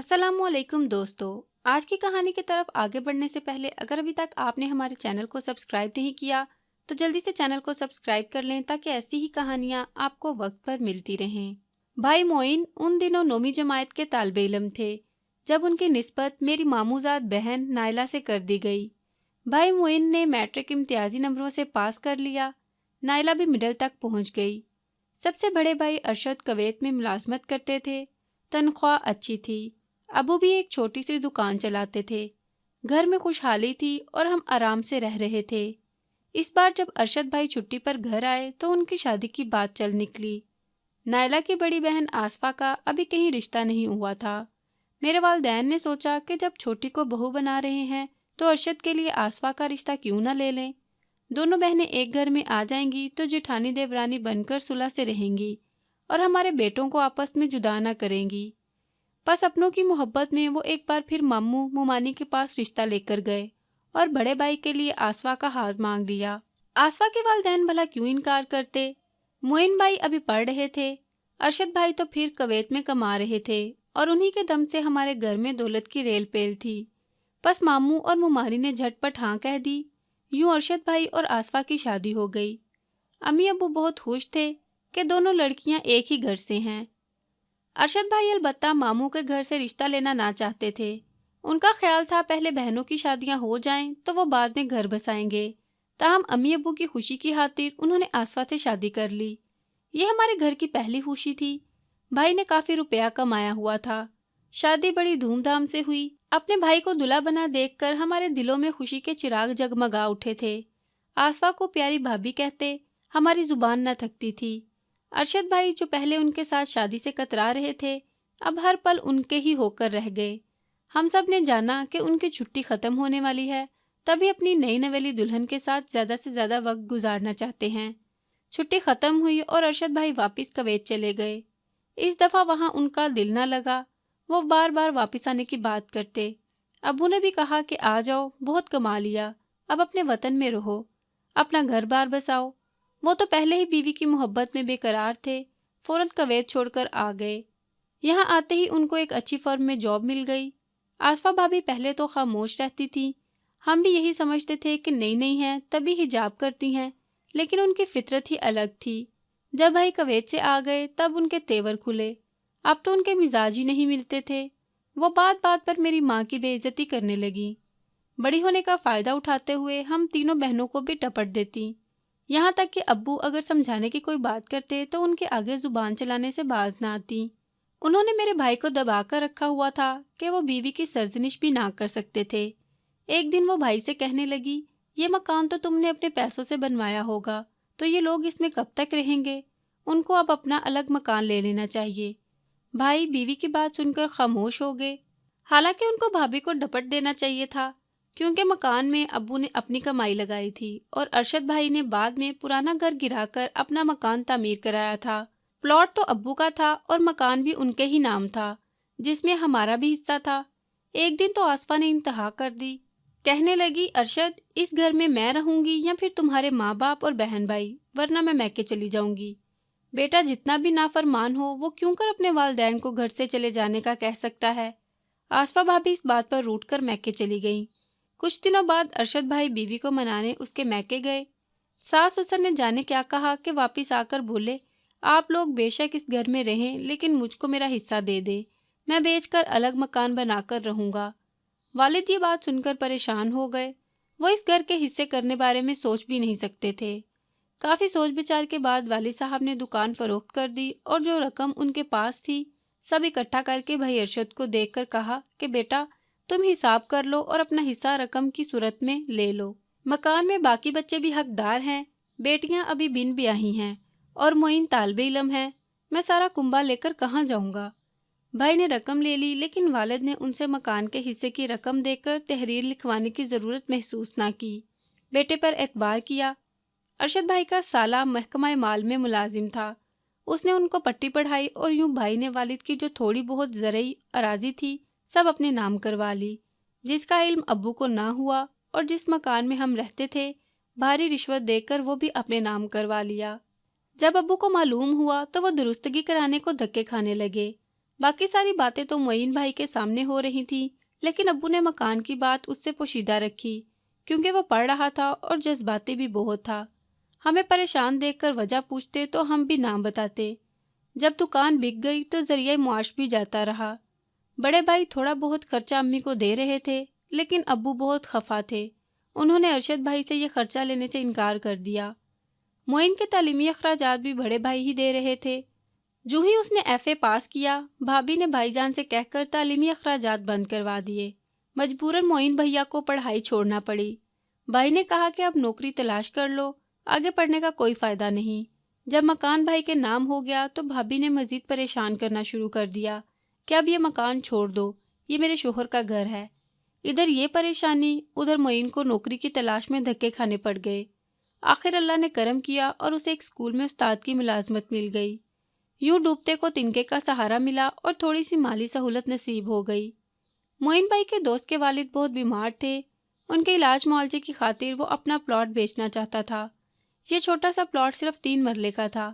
अस्सलामुअलैकुम दोस्तों। आज की कहानी की तरफ आगे बढ़ने से पहले अगर अभी तक आपने हमारे चैनल को सब्सक्राइब नहीं किया तो जल्दी से चैनल को सब्सक्राइब कर लें ताकि ऐसी ही कहानियाँ आपको वक्त पर मिलती रहें। भाई मोइन उन दिनों 9वीं जमात के तालिबे इल्म थे जब उनकी निस्बत मेरी मामूजात बहन नायला से कर दी गई। भाई मोइन ने मैट्रिक इम्तियाजी नंबरों से पास कर लिया। नायला भी मिडिल तक पहुँच गई। सबसे बड़े भाई अरशद कुवैत में मुलाजमत करते थे। तनख्वाह अच्छी थी। अबू भी एक छोटी सी दुकान चलाते थे। घर में खुशहाली थी और हम आराम से रह रहे थे। इस बार जब अरशद भाई छुट्टी पर घर आए तो उनकी शादी की बात चल निकली। नायला की बड़ी बहन आसफा का अभी कहीं रिश्ता नहीं हुआ था। मेरे वालिदैन ने सोचा कि जब छोटी को बहू बना रहे हैं तो अरशद के लिए आसफा का रिश्ता क्यों न ले लें। दोनों बहनें एक घर में आ जाएंगी तो जेठानी देवरानी बनकर सुलह से रहेंगी और हमारे बेटों को आपस में जुदा न करेंगी। बस अपनों की मोहब्बत में वो एक बार फिर मामू मुमानी के पास रिश्ता लेकर गए और बड़े भाई के लिए आसफा का हाथ मांग लिया। आसफा के वालिदैन भला क्यों इनकार करते। मोइन भाई अभी पढ़ रहे थे। अरशद भाई तो फिर कुवैत में कमा रहे थे और उन्हीं के दम से हमारे घर में दौलत की रेल पेल थी। बस मामू और मुमानी ने झटपट हाँ कह दी। यूं अरशद भाई और आसफा की शादी हो गई। अम्मी अब्बू बहुत खुश थे कि दोनों लड़कियां एक ही घर से हैं। अरशद भाई अलबत्ता मामू के घर से रिश्ता लेना ना चाहते थे। उनका ख्याल था पहले बहनों की शादियां हो जाएं तो वो बाद में घर बसाएंगे। ताहम अम्मी अब्बू की खुशी की खातिर उन्होंने आसफा से शादी कर ली। ये हमारे घर की पहली खुशी थी। भाई ने काफ़ी रुपया कमाया हुआ था। शादी बड़ी धूमधाम से हुई। अपने भाई को दूल्हा बना देखकर हमारे दिलों में खुशी के चिराग जगमगा उठे थे। आसफा को प्यारी भाभी कहते हमारी जुबान न थकती थी। अरशद भाई जो पहले उनके साथ शादी से कतरा रहे थे अब हर पल उनके ही होकर रह गए। हम सब ने जाना कि उनकी छुट्टी ख़त्म होने वाली है, तभी अपनी नई नवेली दुल्हन के साथ ज़्यादा से ज़्यादा वक्त गुजारना चाहते हैं। छुट्टी ख़त्म हुई और अरशद भाई वापस कुवैत चले गए। इस दफ़ा वहाँ उनका दिल ना लगा। वो बार बार वापस आने की बात करते। अबू ने भी कहा कि आ जाओ, बहुत कमा लिया, अब अपने वतन में रहो, अपना घर बार बसाओ। वो तो पहले ही बीवी की मोहब्बत में बेकरार थे। फ़ौरन कुवैत छोड़कर आ गए। यहाँ आते ही उनको एक अच्छी फर्म में जॉब मिल गई। आसफा भाभी पहले तो खामोश रहती थी। हम भी यही समझते थे कि नई नई हैं तभी हिजाब करती हैं, लेकिन उनकी फितरत ही अलग थी। जब भाई कुवैत से आ गए तब उनके तेवर खुले। अब तो उनके मिजाज ही नहीं मिलते थे। वो बात बात पर मेरी माँ की बेइज्जती करने लगी। बड़ी होने का फ़ायदा उठाते हुए हम तीनों बहनों को भी टपट देती। यहाँ तक कि अब्बू अगर समझाने की कोई बात करते तो उनके आगे जुबान चलाने से बाज ना आती। उन्होंने मेरे भाई को दबा कर रखा हुआ था कि वो बीवी की सरजनिश भी ना कर सकते थे। एक दिन वो भाई से कहने लगी, ये मकान तो तुमने अपने पैसों से बनवाया होगा, तो ये लोग इसमें कब तक रहेंगे। उनको अब अपना अलग मकान ले लेना चाहिए। भाई बीवी की बात सुनकर खामोश हो गए। हालांकि उनको भाभी को डपट देना चाहिए था, क्योंकि मकान में अब्बू ने अपनी कमाई लगाई थी और अरशद भाई ने बाद में पुराना घर गिराकर अपना मकान तामीर कराया था। प्लॉट तो अब्बू का था और मकान भी उनके ही नाम था, जिसमें हमारा भी हिस्सा था। एक दिन तो आसफा ने इंतहा कर दी। कहने लगी, अरशद, इस घर में मैं रहूंगी या फिर तुम्हारे माँ बाप और बहन भाई, वरना मैं मैके चली जाऊंगी। बेटा जितना भी नाफरमान हो वो क्यों कर अपने वालिदैन को घर से चले जाने का कह सकता है। आसफा भाभी इस बात पर रूठ कर मैके चली गईं। कुछ दिनों बाद अरशद भाई बीवी को मनाने उसके मैके गए। सास ससुर ने जाने क्या कहा कि वापस आकर बोले, आप लोग बेशक इस घर में रहें लेकिन मुझको मेरा हिस्सा दे दे, मैं बेचकर अलग मकान बनाकर रहूँगा। वालिद ये बात सुनकर परेशान हो गए। वो इस घर के हिस्से करने बारे में सोच भी नहीं सकते थे। काफ़ी सोच विचार के बाद वालिद साहब ने दुकान फरोख्त कर दी और जो रकम उनके पास थी सब इकट्ठा करके भाई अरशद को देखकर कहा कि बेटा तुम हिसाब कर लो और अपना हिस्सा रकम की सूरत में ले लो। मकान में बाकी बच्चे भी हकदार हैं। बेटियां अभी बिन ब्याही हैं और मोइन तालिबे इल्म है। मैं सारा कुंबा लेकर कहाँ जाऊँगा। भाई ने रकम ले ली, लेकिन वालिद ने उनसे मकान के हिस्से की रकम देकर तहरीर लिखवाने की ज़रूरत महसूस ना की। बेटे पर एतबार किया। अरशद भाई का साला महकमा माल में मुलाजिम था। उसने उनको पट्टी पढ़ाई और यूं भाई ने वालिद की जो थोड़ी बहुत ज़रई अराजी थी सब अपने नाम करवा ली, जिसका इल्म अब्बू को ना हुआ। और जिस मकान में हम रहते थे भारी रिश्वत देकर वो भी अपने नाम करवा लिया। जब अब्बू को मालूम हुआ तो वो दुरुस्तगी कराने को धक्के खाने लगे। باقی ساری باتیں تو معین بھائی کے سامنے ہو رہی تھیں، لیکن ابو نے مکان کی بات اس سے پوشیدہ رکھی کیونکہ وہ پڑھ رہا تھا اور جذباتی بھی بہت تھا۔ ہمیں پریشان دیکھ کر وجہ پوچھتے تو ہم بھی نام بتاتے۔ جب دکان بک گئی تو ذریعہ معاش بھی جاتا رہا۔ بڑے بھائی تھوڑا بہت خرچہ امی کو دے رہے تھے، لیکن ابو بہت خفا تھے۔ انہوں نے ارشد بھائی سے یہ خرچہ لینے سے انکار کر دیا۔ معین کے تعلیمی اخراجات بھی بڑے بھائی ہی دے رہے تھے۔ جو ہی اس نے ایف اے پاس کیا، بھابھی نے بھائی جان سے کہہ کر تعلیمی اخراجات بند کروا دیے۔ مجبوراً معین بھیا کو پڑھائی چھوڑنا پڑی۔ بھائی نے کہا کہ اب نوکری تلاش کر لو، آگے پڑھنے کا کوئی فائدہ نہیں۔ جب مکان بھائی کے نام ہو گیا تو بھابھی نے مزید پریشان کرنا شروع کر دیا کہ اب یہ مکان چھوڑ دو، یہ میرے شوہر کا گھر ہے۔ ادھر یہ پریشانی، ادھر معین کو نوکری کی تلاش میں دھکے کھانے پڑ گئے۔ آخر اللہ نے کرم کیا اور اسے ایک اسکول میں استاد کی ملازمت مل گئی۔ یوں ڈوبتے کو تنکے کا سہارا ملا اور تھوڑی سی مالی سہولت نصیب ہو گئی۔ معین بھائی کے دوست کے والد بہت بیمار تھے۔ ان کے علاج معالجے کی خاطر وہ اپنا پلاٹ بیچنا چاہتا تھا۔ یہ چھوٹا سا پلاٹ صرف 3 مرلے کا تھا۔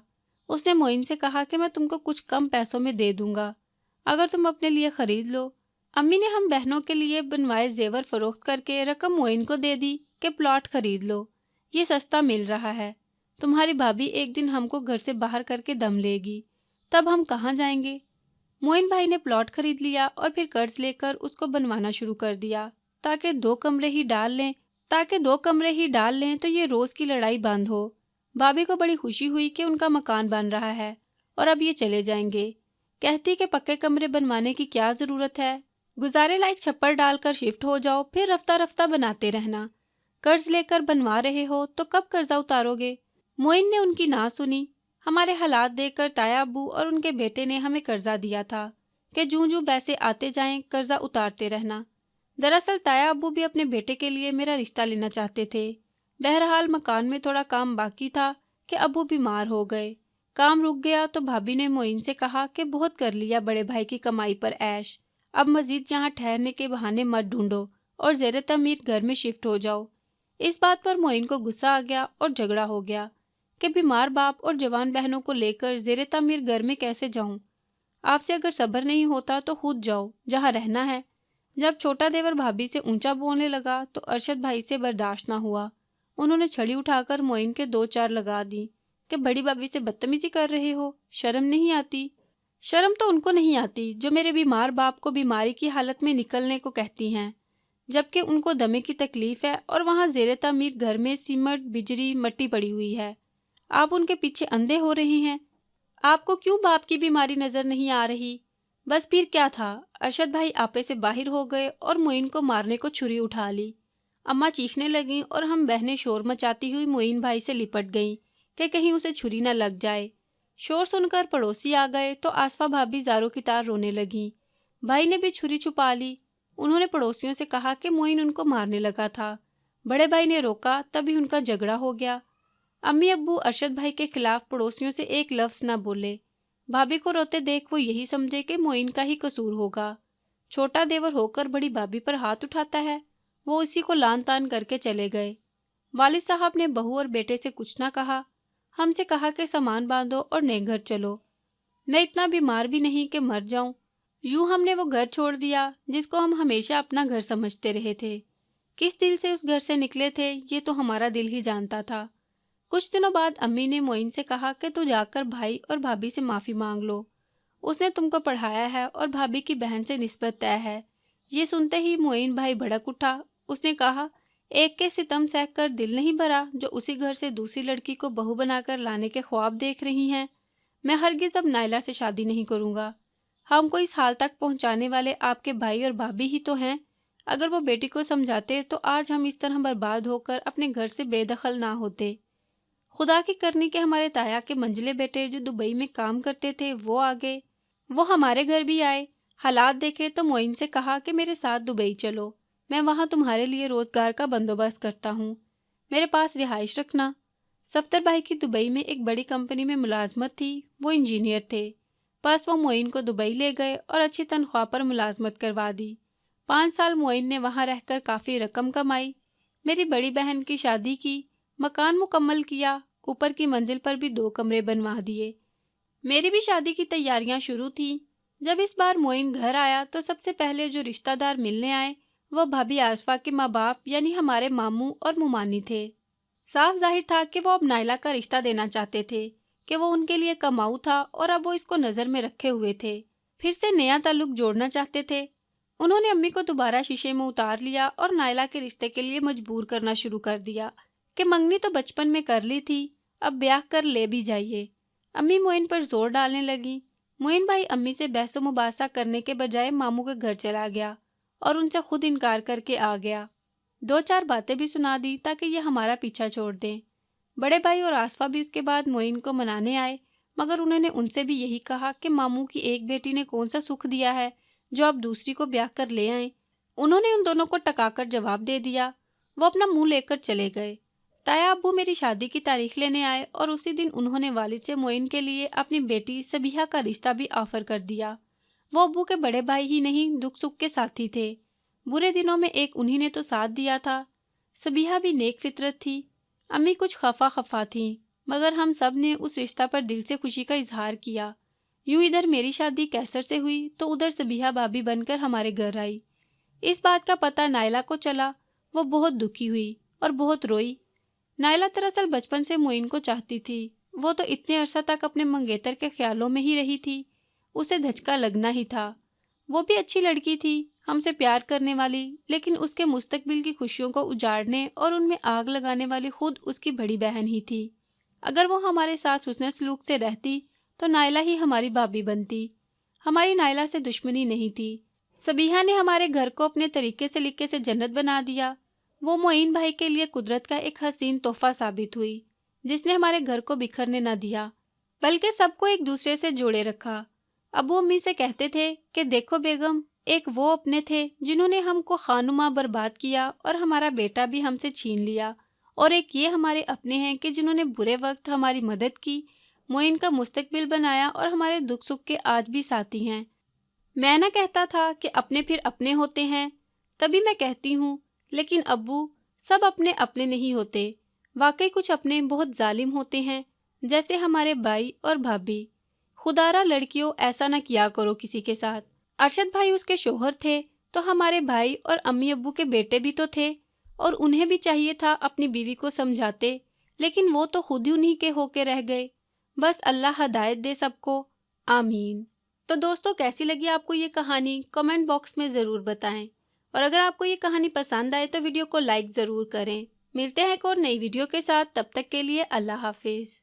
اس نے معین سے کہا کہ میں تم کو کچھ کم پیسوں میں دے دوں گا اگر تم اپنے لیے خرید لو۔ امی نے ہم بہنوں کے لیے بنوائے زیور فروخت کر کے رقم معین کو دے دی کہ پلاٹ خرید لو، یہ سستا مل رہا ہے۔ تمہاری بھابھی ایک دن ہم کو گھر سے باہر کر کے دم لے گی، تب ہم کہاں جائیں گے؟ معین بھائی نے پلاٹ خرید لیا اور پھر قرض لے کر اس کو بنوانا شروع کر دیا تاکہ 2 کمرے ہی ڈال لیں تو یہ روز کی لڑائی بند ہو۔ بھابھی کو بڑی خوشی ہوئی کہ ان کا مکان بن رہا ہے اور اب یہ چلے جائیں گے۔ کہتی کہ پکے کمرے بنوانے کی کیا ضرورت ہے، گزارے لائق چھپر ڈال کر شفٹ ہو جاؤ، پھر رفتہ رفتہ بناتے رہنا۔ قرض لے کر بنوا رہے ہو تو کب قرضہ اتارو گے؟ معین نے ان کی نہ سنی۔ ہمارے حالات دیکھ کر تایا ابو اور ان کے بیٹے نے ہمیں قرضہ دیا تھا کہ جوں پیسے آتے جائیں قرضہ اتارتے رہنا۔ دراصل تایا ابو بھی اپنے بیٹے کے لیے میرا رشتہ لینا چاہتے تھے۔ بہرحال مکان میں تھوڑا کام باقی تھا کہ ابو بیمار ہو گئے۔ کام رک گیا تو بھابھی نے معین سے کہا کہ بہت کر لیا بڑے بھائی کی کمائی پر عیش، اب مزید یہاں ٹھہرنے کے بہانے مت ڈھونڈو اور زیر تعمیر گھر میں شفٹ ہو جاؤ۔ اس بات پر معین کو غصہ آ گیا اور جھگڑا ہو گیا کہ بیمار باپ اور جوان بہنوں کو لے کر زیر تعمیر گھر میں کیسے جاؤں؟ آپ سے اگر صبر نہیں ہوتا تو خود جاؤ جہاں رہنا ہے۔ جب چھوٹا دیور بھابھی سے اونچا بولنے لگا تو ارشد بھائی سے برداشت نہ ہوا۔ انہوں نے چھڑی اٹھا کر معین کے 2-4 لگا دی کہ بڑی بھابھی سے بدتمیزی کر رہے ہو، شرم نہیں آتی؟ شرم تو ان کو نہیں آتی جو میرے بیمار باپ کو بیماری کی حالت میں نکلنے کو کہتی ہیں، جبکہ ان کو دمے کی تکلیف ہے اور وہاں زیر تعمیر گھر میں سیمنٹ، بجری، مٹی پڑی ہوئی ہے۔ آپ ان کے پیچھے اندھے ہو رہے ہیں؟ آپ کو کیوں باپ کی بیماری نظر نہیں آ رہی؟ بس پھر کیا تھا، ارشد بھائی آپے سے باہر ہو گئے اور معین کو مارنے کو چھری اٹھا لی۔ اماں چیخنے لگیں اور ہم بہنیں شور مچاتی ہوئی معین بھائی سے لپٹ گئیں کہ کہیں اسے چھری نہ لگ جائے۔ شور سن کر پڑوسی آ گئے تو آصفہ بھابھی زاروں کی طرح رونے لگیں۔ بھائی نے بھی چھری چھپا لی۔ انہوں نے پڑوسیوں سے کہا کہ معین ان کو مارنے لگا تھا۔ بڑے بھائی نے روکا، تبھی ان کا جھگڑا ہو گیا۔ امی ابو ارشد بھائی کے خلاف پڑوسیوں سے ایک لفظ نہ بولے۔ بھابھی کو روتے دیکھ وہ یہی سمجھے کہ معین کا ہی قصور ہوگا۔ چھوٹا دیور ہو کر بڑی بھابھی پر ہاتھ اٹھاتا ہے، وہ اسی کو لان تان کر کے چلے گئے۔ والد صاحب نے بہو اور بیٹے سے کچھ نہ کہا، ہم سے کہا کہ سامان باندھو اور نئے گھر چلو۔ میں اتنا بیمار بھی نہیں کہ مر جاؤں۔ یوں ہم نے وہ گھر چھوڑ دیا جس کو ہم ہمیشہ اپنا گھر سمجھتے رہے تھے۔ کس دل سے اس گھر سے نکلے تھے یہ تو ہمارا دل ہی جانتا تھا۔ کچھ دنوں بعد امی نے معین سے کہا کہ تو جا کر بھائی اور بھابھی سے معافی مانگ لو، اس نے تم کو پڑھایا ہے اور بھابھی کی بہن سے نسبت طے ہے۔ یہ سنتے ہی معین بھائی بھڑک اٹھا۔ اس نے کہا، ایک کے ستم سہ کر دل نہیں بھرا جو اسی گھر سے دوسری لڑکی کو بہو بنا کر لانے کے خواب دیکھ رہی ہیں؟ میں ہرگز اب نائلہ سے شادی نہیں کروں گا۔ ہم کو اس حال تک پہنچانے والے آپ کے بھائی اور بھابھی ہی تو ہیں۔ اگر وہ بیٹی کو سمجھاتے تو آج ہم اس طرح برباد ہو کر اپنے گھر سے بے دخل نہ ہوتے۔ خدا کی کرنی کے ہمارے تایا کے منجلے بیٹے جو دبئی میں کام کرتے تھے وہ آ گئے۔ وہ ہمارے گھر بھی آئے۔ حالات دیکھے تو معین سے کہا کہ میرے ساتھ دبئی چلو، میں وہاں تمہارے لیے روزگار کا بندوبست کرتا ہوں، میرے پاس رہائش رکھنا۔ صفدر بھائی کی دبئی میں ایک بڑی کمپنی میں ملازمت تھی، وہ انجینئر تھے، بس وہ معین کو دبئی لے گئے اور اچھی تنخواہ پر ملازمت کروا دی۔ 5 سال معین نے وہاں رہ کر کافی رقم کمائی۔ میری بڑی بہن کی شادی کی، مکان مکمل کیا، اوپر کی منزل پر بھی 2 کمرے بنوا دیے۔ میری بھی شادی کی تیاریاں شروع تھیں۔ जब इस बार मोइन घर आया तो सबसे पहले जो रिश्तेदार मिलने आए वो भाभी आसफा के माँ बाप यानी हमारे मामू और मुमानी थे। साफ जाहिर था कि वो अब नाइला का रिश्ता देना चाहते थे कि वो उनके लिए कमाऊ था और अब वो इसको नज़र में रखे हुए थे। फिर से नया ताल्लुक जोड़ना चाहते थे। उन्होंने अम्मी को दोबारा शीशे में उतार लिया और नाइला के रिश्ते के लिए मजबूर करना शुरू कर दिया कि मंगनी तो बचपन में कर ली थी, अब ब्याह कर ले भी जाइए। अम्मी मोइन पर जोर डालने लगी। मोइन भाई अम्मी से बहसो मुबासा करने के बजाय मामू के घर चला गया और उनसे खुद इनकार करके आ गया। 2-4 बातें भी सुना दी ताकि ये हमारा पीछा छोड़ दें। बड़े भाई और आसफा भी उसके बाद मोइन को मनाने आए, मगर उन्होंने उनसे भी यही कहा कि मामू की एक बेटी ने कौन सा सुख दिया है जो अब दूसरी को ब्याह कर ले आए। उन्होंने उन दोनों को टकाकर जवाब दे दिया। वो अपना मुंह लेकर चले गए। ताया अब्बू मेरी शादी की तारीख लेने आए और उसी दिन उन्होंने वालिद से मोइन के लिए अपनी बेटी सबिहा का रिश्ता भी ऑफर कर दिया। वो अब्बू के बड़े भाई ही नहीं, दुख सुख के साथी थे। बुरे दिनों में एक उन्हीं ने तो साथ दिया था। सबिहा भी नेक फितरत थी। अम्मी कुछ खफा थीं, मगर हम सब ने उस रिश्ता पर दिल से खुशी का इजहार किया। यूं इधर मेरी शादी कैसर से हुई तो उधर सबिहा भाभी बनकर हमारे घर आई। इस बात का पता नाइला को चला। वो बहुत दुखी हुई और बहुत रोई। नाइला दरअसल बचपन से मोइन को चाहती थी। वो तो इतने अरसा तक अपने मंगेतर के ख्यालों में ही रही थी। उसे धचका लगना ही था। वो भी अच्छी लड़की थी, हमसे प्यार करने वाली, लेकिन उसके मुस्तकबिल की खुशियों को उजाड़ने और उनमें आग लगाने वाली खुद उसकी बड़ी बहन ही थी। अगर वो हमारे साथ हुस्न सलूक से रहती तो नाइला ही हमारी भाभी बनती। हमारी नाइला से दुश्मनी नहीं थी। सबिहा ने हमारे घर को अपने तरीके से लिखे से जन्नत बना दिया। वो मोइन भाई के लिए कुदरत का एक हसीन तोहफा साबित हुई, जिसने हमारे घर को बिखरने न दिया, बल्कि सबको एक दूसरे से जोड़े रखा। अबू अम्मी से कहते थे कि देखो बेगम, एक वो अपने थे जिन्होंने हमको खानुमा बर्बाद किया और हमारा बेटा भी हमसे छीन लिया, और एक ये हमारे अपने हैं कि जिन्होंने बुरे वक्त हमारी मदद की, मोइन का मुस्तकबिल बनाया और हमारे दुख सुख के आज भी साथी हैं। मैं ना कहता था कि अपने फिर अपने होते हैं, तभी मैं कहती हूँ, लेकिन अब्बू, सब अपने अपने नहीं होते। वाकई कुछ अपने बहुत जालिम होते हैं, जैसे हमारे भाई और भाभी। खुदारा लड़कियों, ऐसा ना किया करो किसी के साथ। अरशद भाई उसके शोहर थे तो हमारे भाई और अम्मी अब्बू के बेटे भी तो थे, और उन्हें भी चाहिए था अपनी बीवी को समझाते, लेकिन वो तो खुद ही उन्हीं के होके रह गए। बस अल्लाह हदायत दे सबको, आमीन। तो दोस्तों, कैसी लगी आपको ये कहानी? कमेंट बॉक्स में ज़रूर बताएं। और अगर आपको ये कहानी पसंद आए तो वीडियो को लाइक ज़रूर करें। मिलते हैं एक और नई वीडियो के साथ, तब तक के लिए अल्लाह हाफिज़।